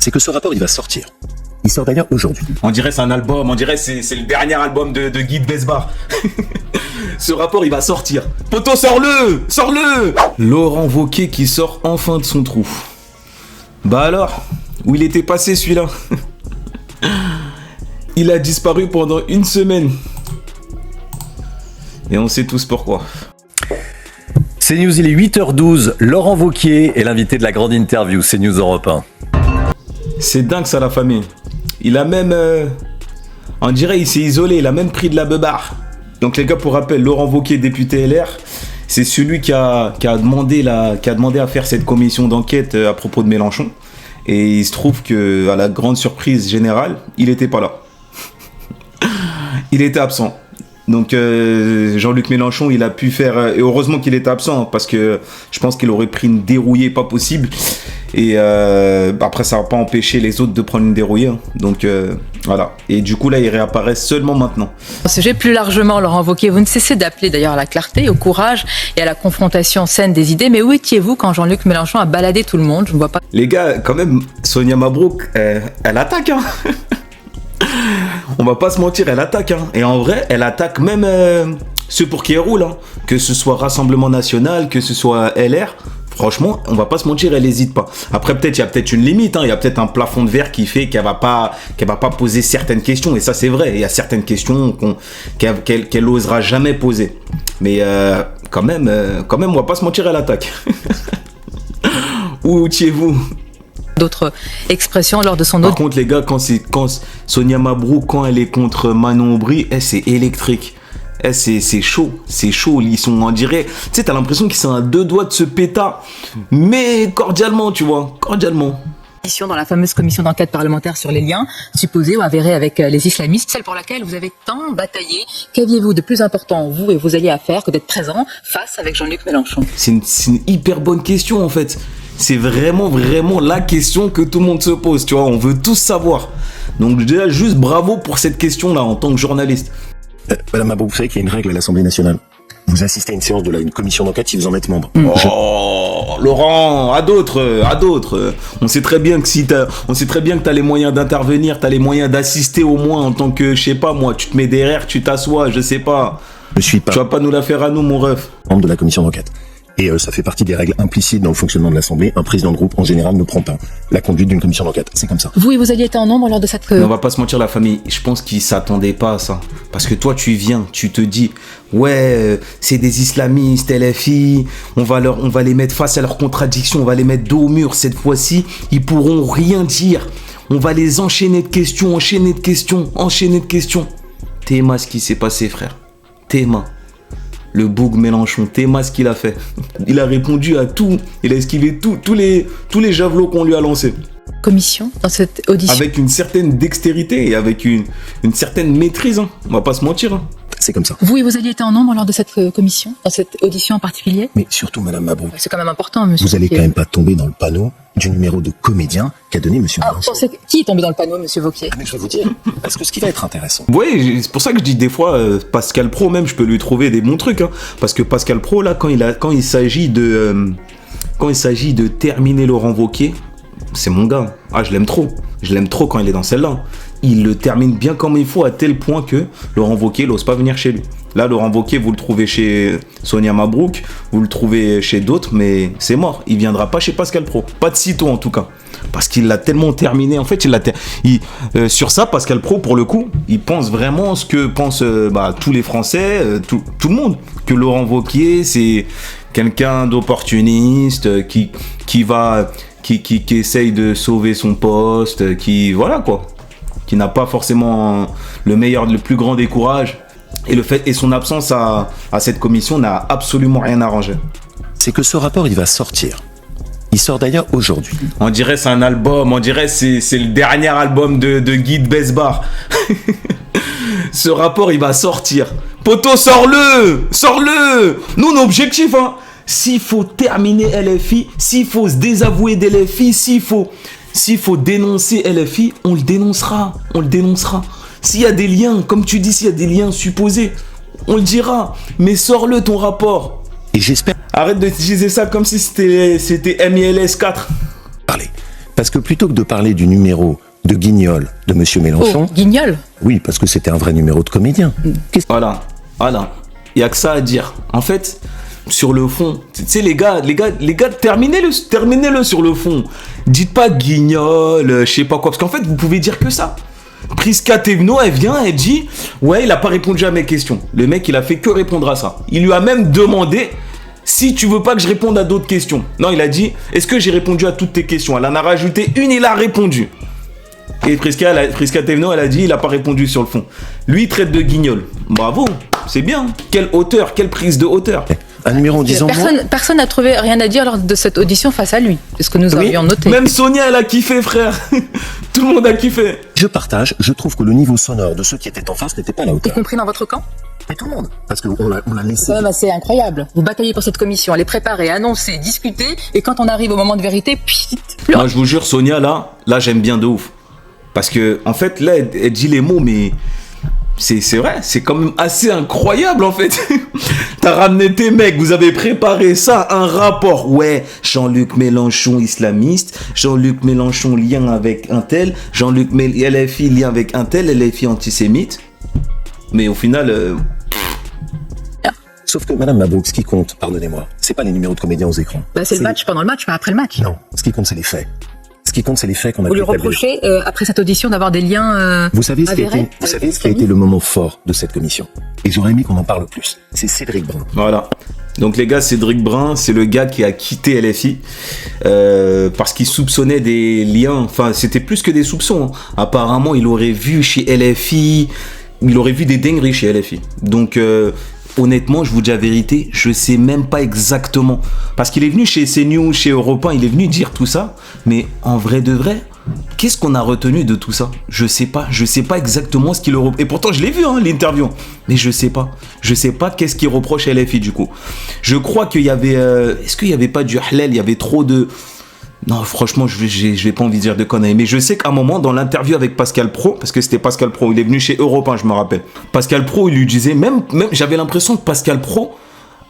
c'est que ce rapport, il va sortir. Il sort d'ailleurs aujourd'hui. On dirait c'est un album, on dirait c'est le dernier album de Guy de Besbar. Ce rapport, il va sortir. Poto, sors-le! Sors-le! Laurent Wauquiez qui sort enfin de son trou. Bah alors, où il était passé celui-là? Il a disparu pendant une semaine. Et on sait tous pourquoi. CNews, il est 8h12. Laurent Wauquiez est l'invité de la grande interview CNews Europe 1. C'est dingue ça, la famille. Il a même... on dirait il s'est isolé, il a même pris de la beubare. Donc les gars, pour rappel, Laurent Wauquiez, député LR, c'est celui qui a demandé à faire cette commission d'enquête à propos de Mélenchon. Et il se trouve que, à la grande surprise générale, il n'était pas là. Il était absent. Donc Jean-Luc Mélenchon, il a pu faire... et heureusement qu'il était absent, parce que je pense qu'il aurait pris une dérouillée pas possible. Et après, ça va pas empêcher les autres de prendre une dérouillée. Hein. Donc voilà. Et du coup, là, il réapparaît seulement maintenant. Au sujet plus largement, Laurent Wauquiez, vous ne cessez d'appeler d'ailleurs à la clarté, au courage et à la confrontation saine des idées. Mais où étiez-vous quand Jean-Luc Mélenchon a baladé tout le monde? Je ne vois pas. Les gars, quand même, Sonia Mabrouk, elle attaque. Hein. On va pas se mentir, elle attaque. Hein. Et en vrai, elle attaque même ceux pour qui elle roule. Hein. Que ce soit Rassemblement National, que ce soit LR. Franchement, on va pas se mentir, elle n'hésite pas. Après, peut-être, il y a peut-être une limite. Hein. Il y a peut-être un plafond de verre qui fait qu'elle va pas poser certaines questions. Et ça, c'est vrai. Il y a certaines questions qu'elle osera jamais poser. Mais quand même, on va pas se mentir, elle attaque. Où étiez-vous? D'autres expressions lors de son Par contre, les gars, quand Sonia Mabrouk, quand elle est contre Manon Aubry, c'est électrique. C'est chaud, ils sont en direct. Tu sais, t'as l'impression qu'ils sont à deux doigts de se péta, mais cordialement, tu vois, cordialement. Dans la fameuse commission d'enquête parlementaire sur les liens supposés ou avérés avec les islamistes, celle pour laquelle vous avez tant bataillé. Qu'aviez-vous de plus important, vous et vos alliés, à faire que d'être présent face avec Jean-Luc Mélenchon? C'est une hyper bonne question, en fait. C'est vraiment la question que tout le monde se pose, tu vois. On veut tous savoir. Donc déjà, juste bravo pour cette question-là en tant que journaliste. Madame Mabrouk, vous savez qu'il y a une règle à l'Assemblée nationale. Vous assistez à une séance de une commission d'enquête si vous en êtes membre. Oh, Laurent, à d'autres. On sait très bien que t'as les moyens d'intervenir, t'as les moyens d'assister au moins en tant que, je sais pas moi, tu te mets derrière, tu t'assois, je sais pas. Je suis pas. Tu vas pas nous la faire à nous, mon ref. Membre de la commission d'enquête. Et ça fait partie des règles implicites dans le fonctionnement de l'Assemblée. Un président de groupe, en général, ne prend pas la conduite d'une commission d'enquête. C'est comme ça. Vous et vos alliés étaient en nombre lors de cette... Mais on va pas se mentir, la famille. Je pense qu'ils s'attendaient pas à ça. Parce que toi, tu viens, tu te dis, ouais, c'est des islamistes, LFI, on va les mettre face à leurs contradictions, on va les mettre dos au mur. Cette fois-ci, ils pourront rien dire. On va les enchaîner de questions. Théma, ce qui s'est passé, frère. Théma. Le boug Mélenchon, Théma, ce qu'il a fait. Il a répondu à tout. Il a esquivé tous les javelots qu'on lui a lancés. Commission dans cette audition. Avec une certaine dextérité et avec une certaine maîtrise. Hein. On va pas se mentir. Hein. C'est comme ça. Vous et vos alliés étaient en nombre lors de cette commission, dans cette audition en particulier? Mais surtout, Madame Mabrouk. C'est quand même important, monsieur. Vous allez quand même pas tomber dans le panneau du numéro de comédien qu'a donné monsieur Mélenchon. Qui est tombé dans le panneau, monsieur Wauquiez? Mais je vais vous dire, parce que ce qui va être intéressant. Oui, c'est pour ça que je dis des fois, Pascal Pro, même, je peux lui trouver des bons trucs. Hein, parce que Pascal Pro, là, quand il s'agit de terminer Laurent Wauquiez, c'est mon gars. Ah, je l'aime trop. Je l'aime trop quand il est dans celle-là. Il le termine bien comme il faut, à tel point que Laurent Wauquiez n'ose pas venir chez lui. Là, Laurent Wauquiez, vous le trouvez chez Sonia Mabrouk, vous le trouvez chez d'autres, mais c'est mort. Il viendra pas chez Pascal Pro. Pas de sitôt, en tout cas. Parce qu'il l'a tellement terminé. En fait, sur ça, Pascal Pro, pour le coup, il pense vraiment ce que pensent tous les Français, tout le monde. Que Laurent Wauquiez, c'est quelqu'un d'opportuniste, qui essaye de sauver son poste, voilà quoi. Qui n'a pas forcément le plus grand des courages. Et son absence à cette commission n'a absolument rien arrangé. C'est que ce rapport, il va sortir. Il sort d'ailleurs aujourd'hui. On dirait c'est un album, on dirait c'est le dernier album de Guy de Besbar. Ce rapport, il va sortir. Poto, sors-le. Nous, nos objectifs, hein. S'il faut terminer LFI, s'il faut se désavouer d'LFI, s'il faut dénoncer LFI, on le dénoncera. S'il y a des liens, comme tu dis, s'il y a des liens supposés, on le dira. Mais sors-le ton rapport. Et j'espère... Arrête d'utiliser ça comme si c'était MILS 4. Parler. Parce que plutôt que de parler du numéro de Guignol de Monsieur Mélenchon, Oh, Guignol. oui, parce que c'était un vrai numéro de comédien. Voilà. Il y a que ça à dire. En fait, sur le fond, tu sais les gars, terminez-le sur le fond. Dites pas Guignol, je sais pas quoi, parce qu'en fait, vous pouvez dire que ça. Prisca Thévenot, elle vient, elle dit ouais, il a pas répondu à mes questions. Le mec, il a fait que répondre à ça. Il lui a même demandé si tu veux pas que je réponde à d'autres questions. Non, il a dit est-ce que j'ai répondu à toutes tes questions? Elle en a rajouté une, il a répondu. Et Prisca Thévenot, elle a dit il a pas répondu sur le fond. Lui, il traite de Guignol. Bravo, c'est bien. Quelle hauteur, quelle prise de hauteur. Un numéro en disant moi, Personne n'a trouvé rien à dire lors de cette audition face à lui. C'est ce que nous avions noté. Même Sonia, elle a kiffé, frère. Tout le monde a kiffé. je partage, je trouve que le niveau sonore de ceux qui étaient en face n'était pas à la Y hauteur. compris dans votre camp? Et tout le monde. Parce qu'on l'a laissé. C'est quand même assez incroyable. Vous bataillez pour cette commission, elle est préparée, annoncée, discutée, et quand on arrive au moment de vérité, puis plus Moi, je vous jure, Sonia, là, j'aime bien de ouf. Parce que, en fait, là, elle dit les mots, mais c'est vrai, c'est quand même assez incroyable, en fait. T'as ramené tes mecs, vous avez préparé ça, un rapport. Ouais, Jean-Luc Mélenchon islamiste, Jean-Luc Mélenchon lien avec un tel, LFI lien avec un tel, LFI antisémite. Mais au final, Sauf que Madame Mabrouk, ce qui compte, pardonnez-moi, c'est pas les numéros de comédiens aux écrans. bah, c'est le match pendant le match, pas après le match. Non, ce qui compte, c'est les faits. Ce qui compte, c'est les faits qu'on a Vous pu lui établir. reprochez, après cette audition, d'avoir des liens Vous savez ce qui a avérés été, vous avec savez ce qui a l'islamisme été le moment fort de cette commission. Et j'aurais aimé qu'on en parle plus. C'est Cédric Brun. voilà. Donc les gars, Cédric Brun, c'est le gars qui a quitté LFI parce qu'il soupçonnait des liens. Enfin, c'était plus que des soupçons. Hein. Apparemment, il aurait vu chez LFI, il aurait vu des dingueries chez LFI. Donc honnêtement, je vous dis la vérité, je sais même pas exactement. Parce qu'il est venu chez CNews, chez Europe 1, il est venu dire tout ça. Mais en vrai de vrai, qu'est-ce qu'on a retenu de tout ça? Je sais pas exactement ce qu'il reproche. Et pourtant, je l'ai vu, hein, l'interview. Mais je sais pas qu'est-ce qu'il reproche à LFI du coup. Je crois qu'il y avait... est-ce qu'il y avait pas du halal? Il y avait trop de... Non, franchement, je vais pas envie de dire de conneries. Mais je sais qu'à un moment, dans l'interview avec Pascal Praud, parce que c'était Pascal Praud, il est venu chez Europe 1, je me rappelle. Pascal Praud, il lui disait, même j'avais l'impression que Pascal Praud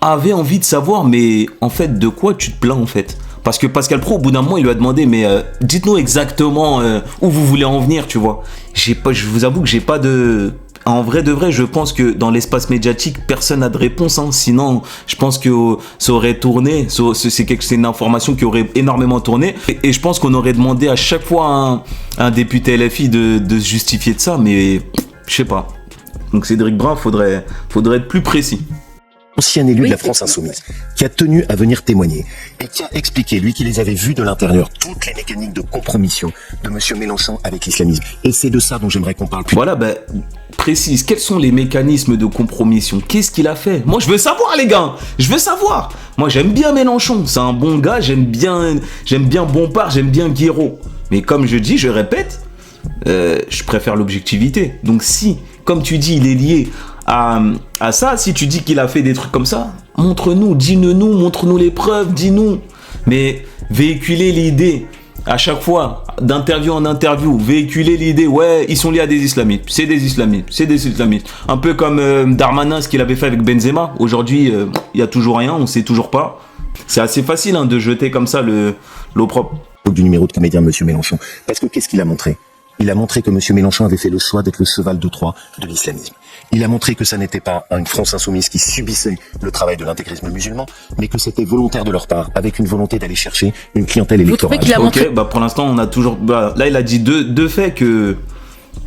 avait envie de savoir, mais en fait, de quoi tu te plains en fait? Parce que Pascal Praud, au bout d'un moment, il lui a demandé, mais dites-nous exactement où vous voulez en venir, tu vois. Je vous avoue que j'ai pas de... En vrai de vrai, je pense que dans l'espace médiatique, personne n'a de réponse. Hein. Sinon, je pense que ça aurait tourné. C'est une information qui aurait énormément tourné. Et je pense qu'on aurait demandé à chaque fois à un député LFI de se justifier de ça. Mais je sais pas. Donc Cédric Brun, faudrait être plus précis. Ancien élu Oui, de la France Insoumise, qui a tenu à venir témoigner et qui a expliqué, lui qui les avait vus de l'intérieur, toutes les mécaniques de compromission de Monsieur Mélenchon avec l'islamisme. Et c'est de ça dont j'aimerais qu'on parle plus. Voilà, ben, précise, quels sont les mécanismes de compromission? Qu'est-ce qu'il a fait? Moi, je veux savoir, les gars. Je veux savoir. Moi, j'aime bien Mélenchon. C'est un bon gars. J'aime bien Bompard. J'aime bien Guiraud. Mais comme je dis, je répète, je préfère l'objectivité. Donc si, comme tu dis, il est lié à ça, si tu dis qu'il a fait des trucs comme ça, montre-nous, dis-nous, montre-nous les preuves, dis-nous. Mais véhiculer l'idée à chaque fois, d'interview en interview, véhiculer l'idée, ouais, ils sont liés à des islamistes, c'est des islamistes, c'est des islamistes. Un peu comme Darmanin, ce qu'il avait fait avec Benzema. Aujourd'hui, il y a toujours rien, on sait toujours pas. C'est assez facile hein, de jeter comme ça l'opprobre. Du numéro de comédien Monsieur Mélenchon. Parce que qu'est-ce qu'il a montré? Il a montré que Monsieur Mélenchon avait fait le choix d'être le cheval de Troie de l'islamisme. Il a montré que ça n'était pas une France insoumise qui subissait le travail de l'intégrisme musulman, mais que c'était volontaire de leur part, avec une volonté d'aller chercher une clientèle Vous électorale. trouvez qu'il a montré... Ok, bah pour l'instant, on a toujours... Bah, là, il a dit deux faits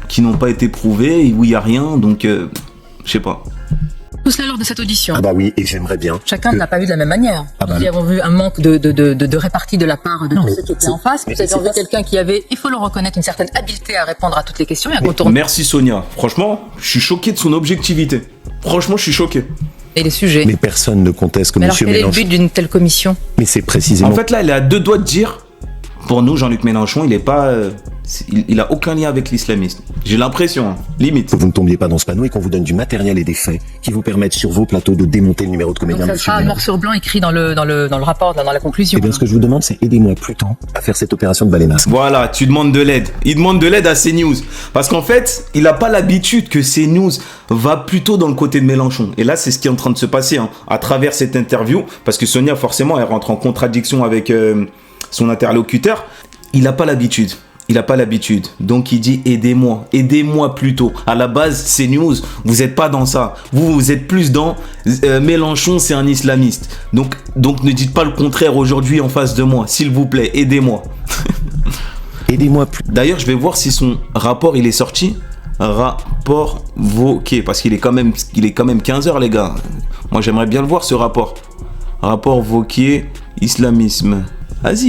qui n'ont pas été prouvés, où il n'y a rien, donc je sais pas. Tout cela lors de cette audition. Ah bah oui, et j'aimerais bien. Chacun que- n'a pas vu de la même manière. Ah bah Nous avons vu un manque de répartie de la part de Non, tous mais ceux qui étaient c'est- en face. mais Vous avez c'est vu pas- quelqu'un qui avait, il faut le reconnaître, une certaine habileté à répondre à toutes les questions et à contourner Merci Sonia. Franchement, je suis choqué de son objectivité. Franchement, je suis choqué. les sujets. Mais personne ne conteste que Mais alors Monsieur quel est le Mélenchon. but d'une telle commission? Mais c'est précisément. En fait, là, elle est à deux doigts de dire, pour nous, Jean-Luc Mélenchon, il est pas... il a aucun lien avec l'islamisme. J'ai l'impression, hein. Limite. que vous ne tombiez pas dans ce panneau et qu'on vous donne du matériel et des faits qui vous permettent sur vos plateaux de démonter le numéro de Donc comédien ça Monsieur sera Mélenchon. noir sur blanc écrit dans le rapport, dans la conclusion. Eh bien, ce que je vous demande, c'est aidez-moi plus tôt à faire cette opération de balai masque. Voilà, tu demandes de l'aide. Il demande de l'aide à CNews. Parce qu'en fait, il n'a pas l'habitude que CNews va plutôt dans le côté de Mélenchon. Et là, c'est ce qui est en train de se passer hein, à travers cette interview. Parce que Sonia, forcément, elle rentre en contradiction avec son interlocuteur. il n'a pas l'habitude. Il n'a pas l'habitude. Donc il dit aidez-moi. Aidez-moi plutôt. À la base, c'est news. Vous n'êtes pas dans ça. Vous êtes plus dans Mélenchon, c'est un islamiste. Donc ne dites pas le contraire aujourd'hui en face de moi. S'il vous plaît, aidez-moi. Aidez-moi plus. D'ailleurs, je vais voir si son rapport il est sorti. Rapport Wauquiez. Parce qu'il est quand même 15h, les gars. Moi, j'aimerais bien le voir, ce rapport. Rapport Wauquiez, islamisme. Vas-y,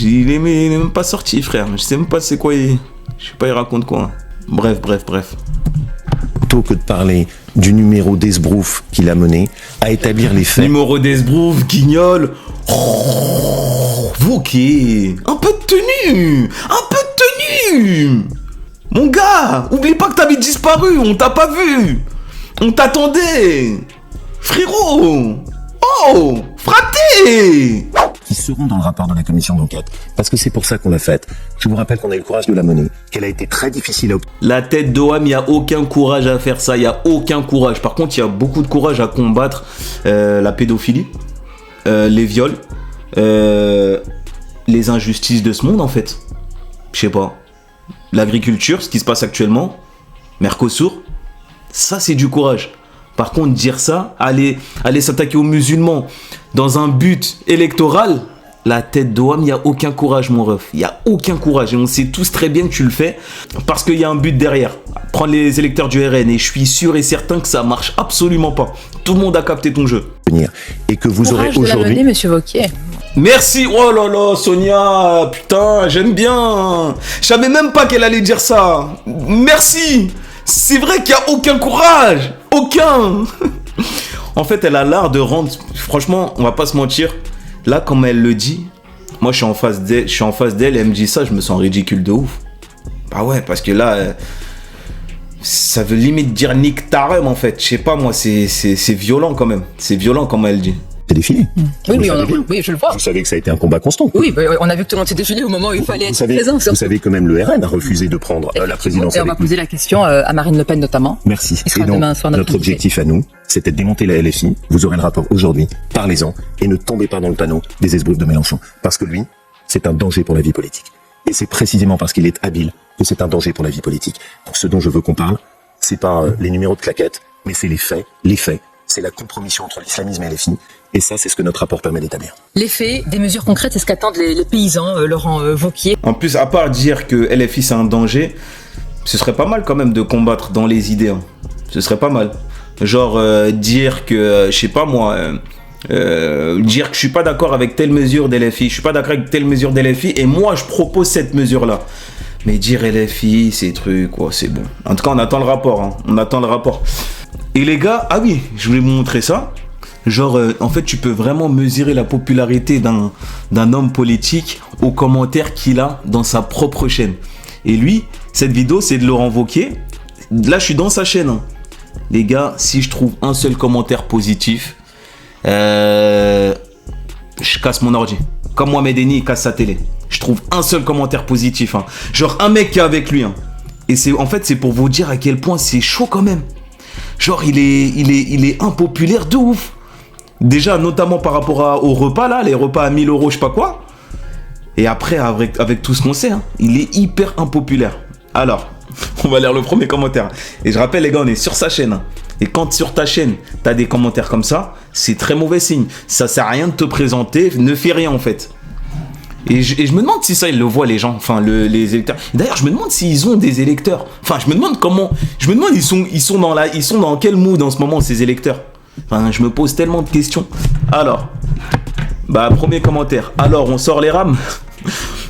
il est même pas sorti, frère. Je sais même pas c'est quoi. Je sais pas, il raconte quoi. Bref. Plutôt que de parler du numéro d'esbrouf qu'il a mené, à établir les faits. Numéro d'esbrouf, guignol. Oh, Wauquiez. Un peu de tenue. Mon gars, oublie pas que t'avais disparu. On t'a pas vu. On t'attendait. Frérot. Oh, fraté. Qui seront dans le rapport de la commission d'enquête. Parce que c'est pour ça qu'on l'a faite. Je vous rappelle qu'on a eu le courage de la mener, qu'elle a été très difficile à obtenir. La tête d'Oham, il n'y a aucun courage à faire ça, il n'y a aucun courage. Par contre, il y a beaucoup de courage à combattre la pédophilie, les viols, les injustices de ce monde en fait. Je sais pas. L'agriculture, ce qui se passe actuellement, Mercosur, ça c'est du courage. Par contre, dire ça, aller s'attaquer aux musulmans dans un but électoral, la tête d'Oham, il n'y a aucun courage, mon ref. Il n'y a aucun courage. Et on sait tous très bien que tu le fais parce qu'il y a un but derrière. Prendre les électeurs du RN. Et je suis sûr et certain que ça marche absolument pas. Tout le monde a capté ton jeu. Et que vous aurez Courage de la aujourd'hui... mener, monsieur Wauquiez. Merci. Oh là là, Sonia. Putain, j'aime bien. Je savais même pas qu'elle allait dire ça. Merci. C'est vrai qu'il n'y a aucun courage. Aucun. En fait, elle a l'art de rendre... Franchement, on va pas se mentir. Là, comme elle le dit, moi, je suis en face d'elle et elle me dit ça, je me sens ridicule de ouf. Bah ouais, parce que là, ça veut limite dire nique ta rhum, en fait. Je sais pas, moi, c'est violent quand même. C'est violent, comme elle dit. C'est défilé. Oui, je le vois. Vous savez que ça a été un combat constant. Oui, on a vu que tout le monde s'est défilé au moment où il fallait être présent. Vous savez que même le RN a refusé de prendre la présidence. Et on va poser la question à Marine Le Pen notamment. Merci. Qui sera Et donc, demain soir notre objectif à nous, c'était de démonter la LFI. Vous aurez le rapport aujourd'hui. Parlez-en et ne tombez pas dans le panneau des esbroufs de Mélenchon. Parce que lui, c'est un danger pour la vie politique. Et c'est précisément parce qu'il est habile que c'est un danger pour la vie politique. Donc, ce dont je veux qu'on parle, c'est pas les numéros de claquettes, mais c'est les faits. Les faits, c'est la compromission entre l'islamisme et la LFI. Et ça, c'est ce que notre rapport permet d'établir. Les faits, des mesures concrètes, c'est ce qu'attendent les paysans, Laurent Wauquiez. En plus, à part dire que LFI c'est un danger, ce serait pas mal quand même de combattre dans les idées. Hein. Ce serait pas mal. Genre dire que, je sais pas moi, dire que je suis pas d'accord avec telle mesure d'LFI, je suis pas d'accord avec telle mesure d'LFI et moi je propose cette mesure-là. Mais dire LFI, ces trucs, quoi, c'est bon. En tout cas, on attend le rapport. Hein. On attend le rapport. Et les gars, ah oui, je voulais vous montrer ça. Genre, en fait, tu peux vraiment mesurer la popularité d'un homme politique aux commentaires qu'il a dans sa propre chaîne. Et lui, cette vidéo, c'est de Laurent Wauquiez. Là, je suis dans sa chaîne. Hein. Les gars, si je trouve un seul commentaire positif, je casse mon ordi. Comme Mohamed Eni, il casse sa télé. Je trouve un seul commentaire positif. Hein. Genre, un mec qui est avec lui. Hein. Et en fait, c'est pour vous dire à quel point c'est chaud quand même. Genre, il est impopulaire de ouf. Déjà, notamment par rapport aux repas, là, les repas à 1000 €, je sais pas quoi. Et après, avec tout ce qu'on sait, hein, il est hyper impopulaire. Alors, on va lire le premier commentaire. Et je rappelle, les gars, on est sur sa chaîne. Hein. Et quand sur ta chaîne, t'as des commentaires comme ça, c'est très mauvais signe. Ça sert à rien de te présenter, ne fais rien en fait. Et je me demande si ça, ils le voient, les gens, enfin, les électeurs. D'ailleurs, je me demande s'ils ont des électeurs. Enfin, je me demande ils sont dans quel mood en ce moment, ces électeurs. Enfin, je me pose tellement de questions. Alors, premier commentaire. Alors, on sort les rames.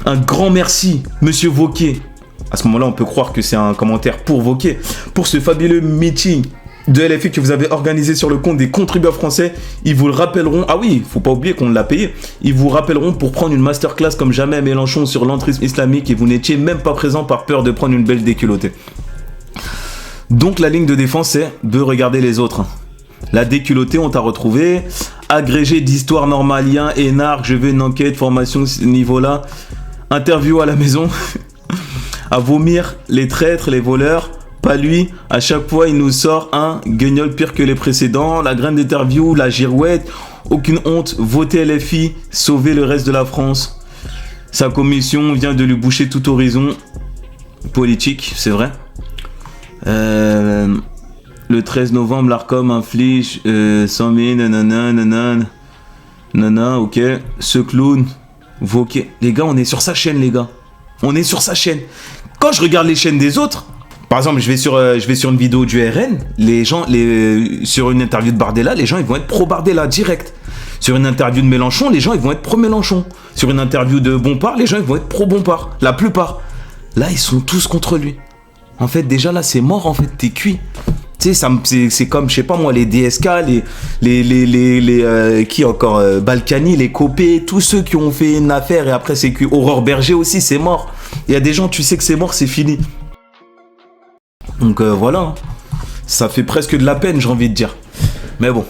Un grand merci, monsieur Wauquiez. À ce moment-là, on peut croire que c'est un commentaire pour Wauquiez. Pour ce fabuleux meeting de LFI que vous avez organisé sur le compte des contribuables français, ils vous le rappelleront. Ah oui, faut pas oublier qu'on l'a payé. Ils vous rappelleront pour prendre une masterclass comme jamais à Mélenchon sur l'entrisme islamique et vous n'étiez même pas présent par peur de prendre une belle déculottée. Donc, la ligne de défense, c'est de regarder les autres. La déculottée, on t'a retrouvé. Agrégé d'histoire normalien, énarque, je veux une enquête, formation ce niveau-là. Interview à la maison. À vomir les traîtres, les voleurs. Pas lui. À chaque fois, il nous sort un guignol pire que les précédents. La graine d'interview, la girouette. Aucune honte. Votez LFI. Sauvez le reste de la France. Sa commission vient de lui boucher tout horizon politique, c'est vrai. Le 13 novembre, l'ARCOM inflige 100 000, nanana, ok. Ce clown, Wauquiez. Les gars, on est sur sa chaîne, les gars. On est sur sa chaîne. Quand je regarde les chaînes des autres, par exemple, je vais sur une vidéo du RN, sur une interview de Bardella, les gens, ils vont être pro-Bardella, direct. Sur une interview de Mélenchon, les gens, ils vont être pro-Mélenchon. Sur une interview de Bompard, les gens, ils vont être pro-Bompard. La plupart. Là, ils sont tous contre lui. En fait, déjà, là, c'est mort, en fait, t'es cuit. Tu sais, c'est comme, je sais pas moi, les DSK, qui encore, Balkany, les Copé, tous ceux qui ont fait une affaire et après c'est cuit. Aurore Berger aussi, c'est mort. Il y a des gens, tu sais que c'est mort, c'est fini. Donc voilà, ça fait presque de la peine, j'ai envie de dire. Mais bon.